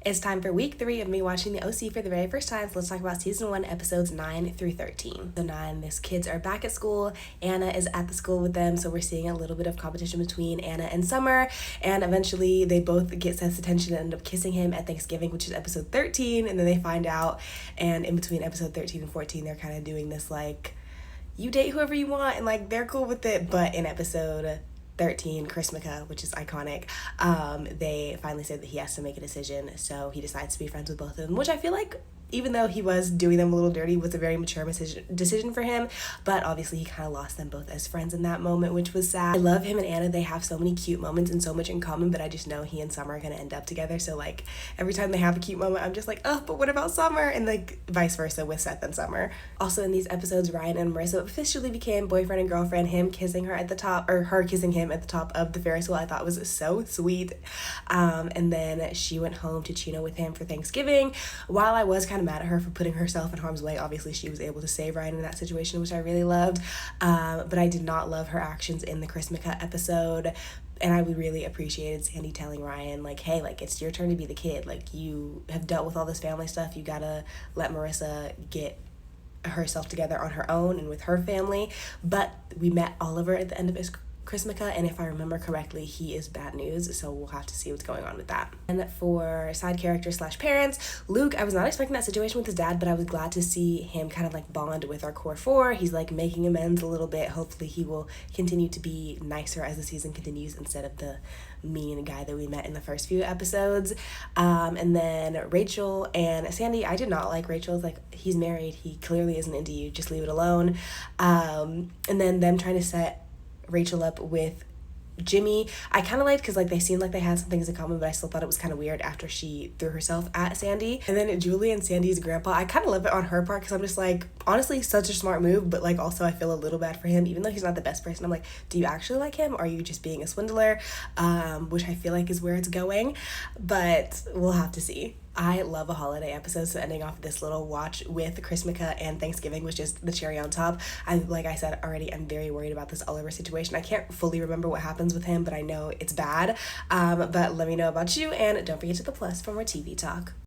It's time for week 3 of me watching the OC for the very first time, so let's talk about season 1, episodes 9 through 13. So 9, these kids are back at school. Anna is at the school with them, so we're seeing a little bit of competition between Anna and Summer, and eventually they both get Seth's attention and end up kissing him at Thanksgiving, which is episode 13, and then they find out, and in between episode 13 and 14, they're kind of doing this, like, you date whoever you want, and, like, they're cool with it, but in episode 13, Chrismica, which is iconic, they finally said that he has to make a decision, so he decides to be friends with both of them, which I feel like, even though he was doing them a little dirty, was a very mature decision for him, but obviously he kind of lost them both as friends in that moment, which was sad. I love him and Anna. They have so many cute moments and so much in common, but I just know he and Summer are going to end up together, so like every time they have a cute moment, I'm just like, oh, but what about Summer? And like vice versa with Seth and Summer. Also in these episodes, Ryan and Marissa officially became boyfriend and girlfriend, him kissing her at the top, or her kissing him at the top of the Ferris wheel, I thought was so sweet. And then she went home to Chino with him for Thanksgiving. While I was kind of mad at her for putting herself in harm's way, obviously she was able to save Ryan in that situation, which I really loved, but I did not love her actions in the Chrismica episode. And I really appreciated Sandy telling Ryan, like, hey, like, it's your turn to be the kid, like, you have dealt with all this family stuff, you gotta let Marissa get herself together on her own and with her family. But we met Oliver at the end of his Chrismica, and if I remember correctly, he is bad news, so we'll have to see what's going on with that. And for side characters / parents, Luke, I was not expecting that situation with his dad, but I was glad to see him kind of like bond with our core 4. He's like making amends a little bit. Hopefully he will continue to be nicer as the season continues instead of the mean guy that we met in the first few episodes. And then Rachel and Sandy, I did not like Rachel's, like, he's married, he clearly isn't into you, just leave it alone. And then them trying to set Rachel up with Jimmy, I kind of liked, because like they seemed like they had some things in common, but I still thought it was kind of weird after she threw herself at Sandy. And then Julie and Sandy's grandpa, I kind of love it on her part, because I'm just like, honestly, such a smart move, but like also I feel a little bad for him, even though he's not the best person. I'm like, do you actually like him, or are you just being a swindler? Which I feel like is where it's going, but we'll have to see. I love a holiday episode, so ending off this little watch with Chrismica and Thanksgiving was just the cherry on top. Like I said already, I'm very worried about this Oliver situation. I can't fully remember what happens with him, but I know it's bad. But let me know about you, and don't forget to the plus for more TV talk.